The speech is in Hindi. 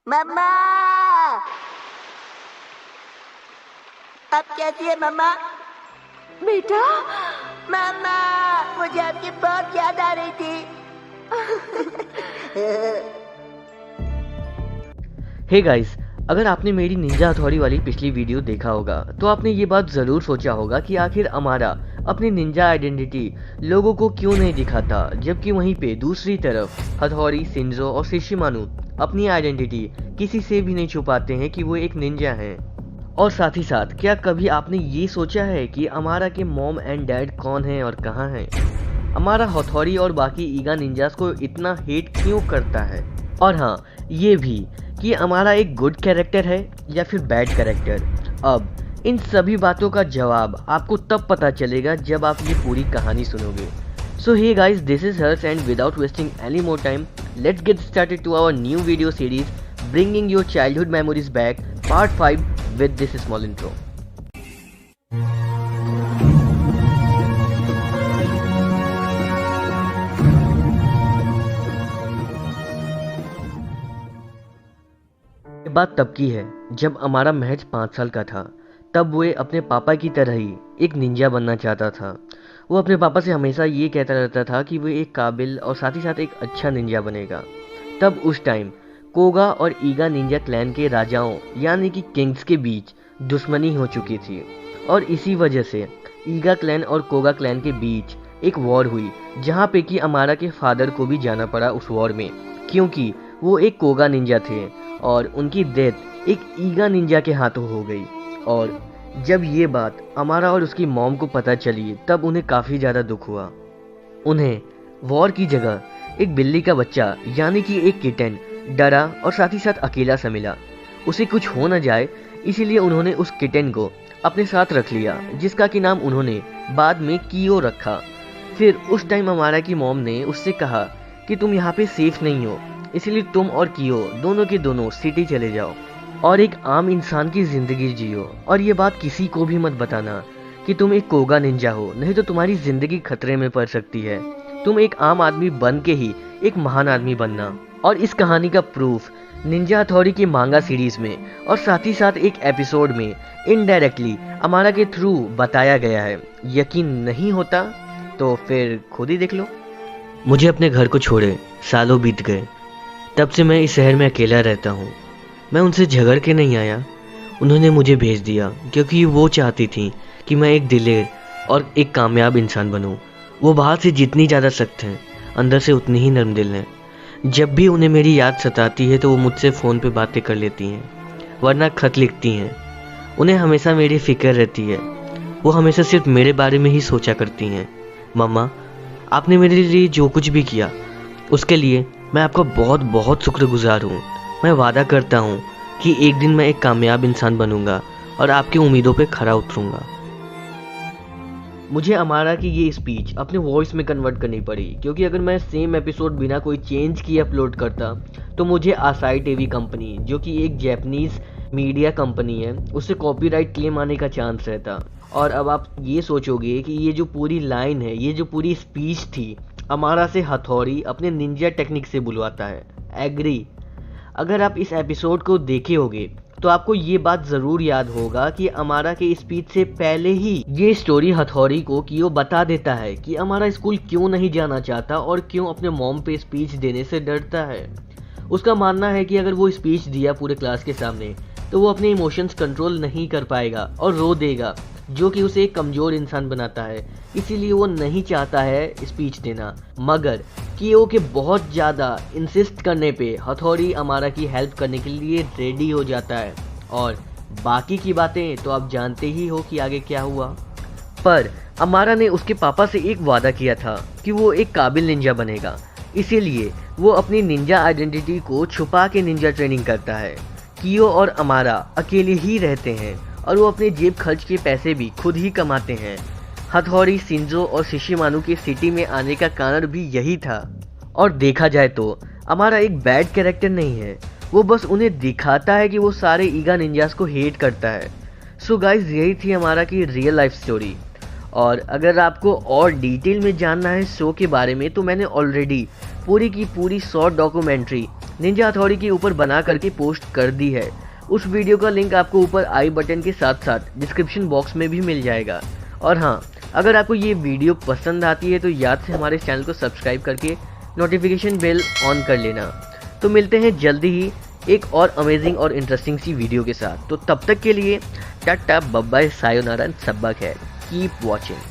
मम्मा, आप कैसी है मम्मा? बेटा, मम्मा, मुझे आपकी बहुत याद आ रही थी। हे गाइस, अगर आपने मेरी निंजा हथौड़ी वाली पिछली वीडियो देखा होगा तो आपने ये बात ज़रूर सोचा होगा कि आखिर अमारा अपनी निंजा आइडेंटिटी लोगों को क्यों नहीं दिखाता, जबकि वहीं पे दूसरी तरफ हथौड़ी, शिंजो और शिशिमानु अपनी आइडेंटिटी किसी से भी नहीं छुपाते हैं कि वो एक निंजा हैं। और साथ ही साथ क्या कभी आपने ये सोचा है कि अमारा के मॉम एंड डैड कौन हैं और कहाँ हैं? अमारा हथौड़ी और बाकी ईगा निंजास को इतना हेट क्यों करता है? और हाँ, ये भी कि अमारा एक गुड कैरेक्टर है या फिर बैड कैरेक्टर। अब इन सभी बातों का जवाब आपको तब पता चलेगा जब आप ये पूरी कहानी सुनोगे। So hey guys, this is Harsh and without wasting any more time, let's get started to our new video series bringing your childhood memories back, part 5 with this small intro. ये बात तब की है जब अमारा महज 5 साल का था। तब वो अपने पापा की तरह ही एक निंजा बनना चाहता था। वो अपने पापा से हमेशा ये कहता रहता था कि वो एक काबिल और साथ ही साथ एक अच्छा निंजा बनेगा। तब उस टाइम कोगा और ईगा निंजा क्लैन के राजाओं यानी कि किंग्स के बीच दुश्मनी हो चुकी थी और इसी वजह से ईगा क्लैन और कोगा क्लैन के बीच एक वॉर हुई, जहाँ पे कि अमारा के फादर को भी जाना पड़ा उस वॉर में, क्योंकि वो एक कोगा निंजा थे और उनकी डेथ एक ईगा निंजा के हाथों हो गई। और जब ये बात अमारा और उसकी मॉम को पता चली तब उन्हें काफ़ी ज़्यादा दुख हुआ। उन्हें वॉर की जगह एक बिल्ली का बच्चा यानी कि एक किटन डरा और साथ ही साथ अकेला सा मिला। उसे कुछ हो न जाए इसीलिए उन्होंने उस किटन को अपने साथ रख लिया, जिसका कि नाम उन्होंने बाद में कियो रखा। फिर उस टाइम अमारा की मॉम ने उससे कहा कि तुम यहाँ पे सेफ नहीं हो, इसलिए तुम और कियो दोनों के दोनों सिटी चले जाओ और एक आम इंसान की ज़िंदगी जियो। और ये बात किसी को भी मत बताना कि तुम एक कोगा निंजा हो, नहीं तो तुम्हारी ज़िंदगी खतरे में पड़ सकती है। तुम एक आम आदमी बन के ही एक महान आदमी बनना। और इस कहानी का प्रूफ निंजा हथौड़ी की मांगा सीरीज में और साथ ही साथ एक एपिसोड में इनडायरेक्टली अमारा के थ्रू बताया गया है। यकीन नहीं होता तो फिर खुद ही देख लो। मुझे अपने घर को छोड़े सालों बीत गए। तब से मैं इस शहर में अकेला रहता हूँ। मैं उनसे झगड़ के नहीं आया, उन्होंने मुझे भेज दिया क्योंकि वो चाहती थी कि मैं एक दिलेर और एक कामयाब इंसान बनूँ। वो बाहर से जितनी ज़्यादा सख्त हैं, अंदर से उतनी ही नरम दिल हैं। जब भी उन्हें मेरी याद सताती है तो वो मुझसे फ़ोन पे बातें कर लेती हैं, वरना खत लिखती हैं। उन्हें हमेशा मेरी फ़िक्र रहती है। वो हमेशा सिर्फ मेरे बारे में ही सोचा करती हैं। मम्मा, आपने मेरे लिए जो कुछ भी किया उसके लिए मैं आपका बहुत बहुत शुक्रगुजार हूँ। मैं वादा करता हूँ कि एक दिन मैं एक कामयाब इंसान बनूंगा और आपकी उम्मीदों पे खरा उतरूंगा। मुझे अमारा की ये स्पीच अपने वॉइस में कन्वर्ट करनी पड़ी, क्योंकि अगर मैं सेम एपिसोड बिना कोई चेंज किए अपलोड करता तो मुझे आसाई टीवी कंपनी, जो कि एक जापानीज मीडिया कंपनी है, उससे कॉपीराइट क्लेम आने का चांस रहता। और अब आप ये सोचोगे कि ये जो पूरी लाइन है, ये जो पूरी स्पीच थी, अमारा से हथौड़ी अपने निंजा टेक्निक से बुलवाता है। एग्री। अगर आप इस एपिसोड को देखे होगे तो आपको ये बात ज़रूर याद होगा कि अमारा के स्पीच से पहले ही ये स्टोरी हथौड़ी को कियो बता देता है कि अमारा स्कूल क्यों नहीं जाना चाहता और क्यों अपने मॉम पे स्पीच देने से डरता है। उसका मानना है कि अगर वो स्पीच दिया पूरे क्लास के सामने तो वो अपने इमोशंस कंट्रोल नहीं कर पाएगा और रो देगा, जो कि उसे एक कमज़ोर इंसान बनाता है। इसीलिए वो नहीं चाहता है स्पीच देना। मगर कियो के बहुत ज़्यादा इंसिस्ट करने पे हथौड़ी अमारा की हेल्प करने के लिए रेडी हो जाता है। और बाकी की बातें तो आप जानते ही हो कि आगे क्या हुआ। पर अमारा ने उसके पापा से एक वादा किया था कि वो एक काबिल निंजा बनेगा, इसीलिए वो अपनी निंजा आइडेंटिटी को छुपा के निंजा ट्रेनिंग करता है। कियो और अमारा अकेले ही रहते हैं और वो अपने जेब खर्च के पैसे भी खुद ही कमाते हैं। हथौड़ी, शिंजो और शिशिमानु के सिटी में आने का कारण भी यही था। और देखा जाए तो अमारा एक बैड कैरेक्टर नहीं है, वो बस उन्हें दिखाता है कि वो सारे ईगा निंजास को हेट करता है। सो गाइज, यही थी हमारा की रियल लाइफ स्टोरी। और अगर आपको और डिटेल में जानना है शो के बारे में तो मैंने ऑलरेडी पूरी की पूरी शॉर्ट डॉक्यूमेंट्री निंजा हथौड़ी के ऊपर बना करके पोस्ट कर दी है। उस वीडियो का लिंक आपको ऊपर आई बटन के साथ साथ डिस्क्रिप्शन बॉक्स में भी मिल जाएगा। और हाँ, अगर आपको ये वीडियो पसंद आती है तो याद से हमारे चैनल को सब्सक्राइब करके नोटिफिकेशन बेल ऑन कर लेना। तो मिलते हैं जल्दी ही एक और अमेजिंग और इंटरेस्टिंग सी वीडियो के साथ। तो तब तक के लिए टाटा बाय बाय सायोनारा सबा खैर, कीप वॉचिंग।